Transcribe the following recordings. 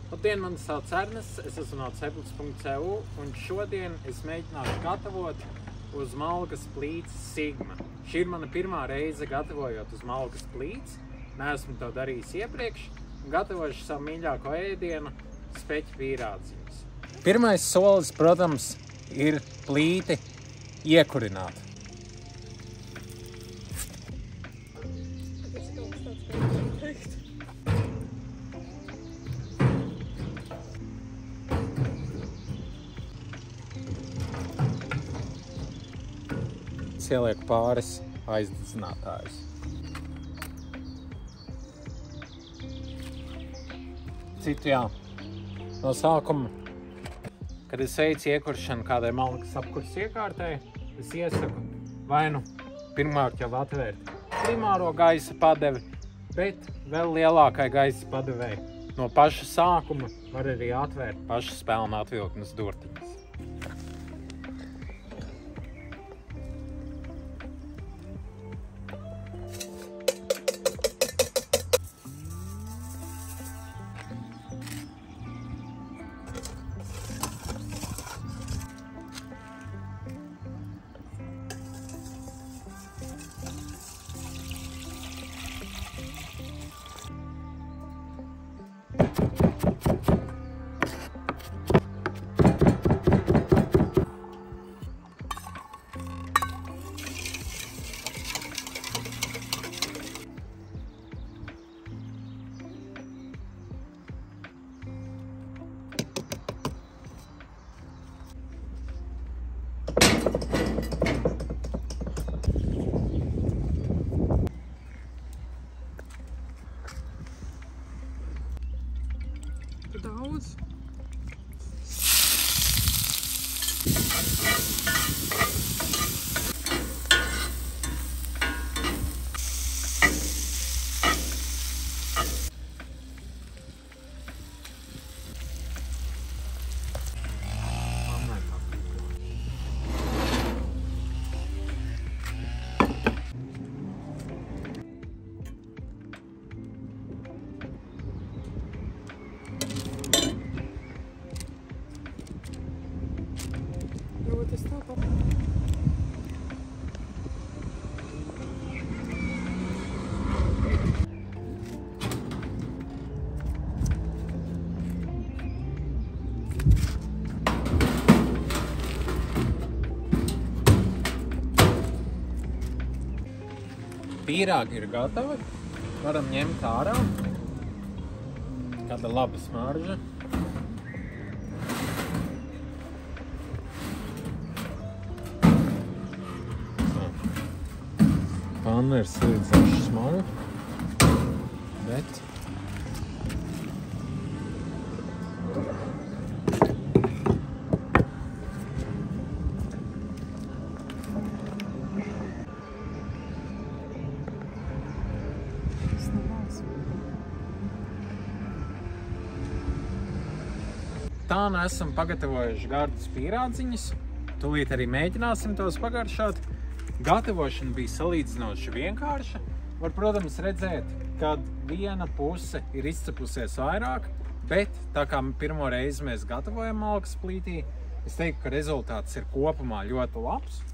Labdien, mani sauc Ernests, es esmu no ceplis.cu un šodien es mēģināšu gatavot uz malkas plīces Sigma. Šī ir mana pirmā reize gatavojot uz malkas plīces, neesmu to darījis iepriekš un gatavošu savu mīļāko ēdienu – speķu pīrādziņus. Pirmais solis, protams, ir plīti iekurināt. Ielieku pāris aizdedzinātājus. Citu no sākuma, kad es veicu iekuršanu kādai malkas apkurs iekārtai, es iesaku vai nu pirmkārt jau atvērt primāro gaisa padevi, bet vēl lielākai gaisa padevei no paša sākuma var arī atvērt pašas pelna atvilknes durtiņas. Daudz. Ļoti stāvā. Pīrāgi ir gatavi, varam ņemt ārā. Kāda laba smarža. Panna ir slīdzoši smaga, bet tā nu esam pagatavojuši gardus pīrādziņus. Tūlīt arī mēģināsim tos pagaršot. Gatavošana bija salīdzinoši vienkārša. Var, protams, redzēt, kad viena puse ir izcepusies vairāk, bet tā kā pirmo reizi mēs gatavojam malkas plītī, es teiktu, ka rezultāts ir kopumā ļoti labs.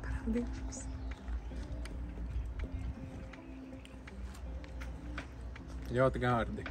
Paldies. Ļoti gardi.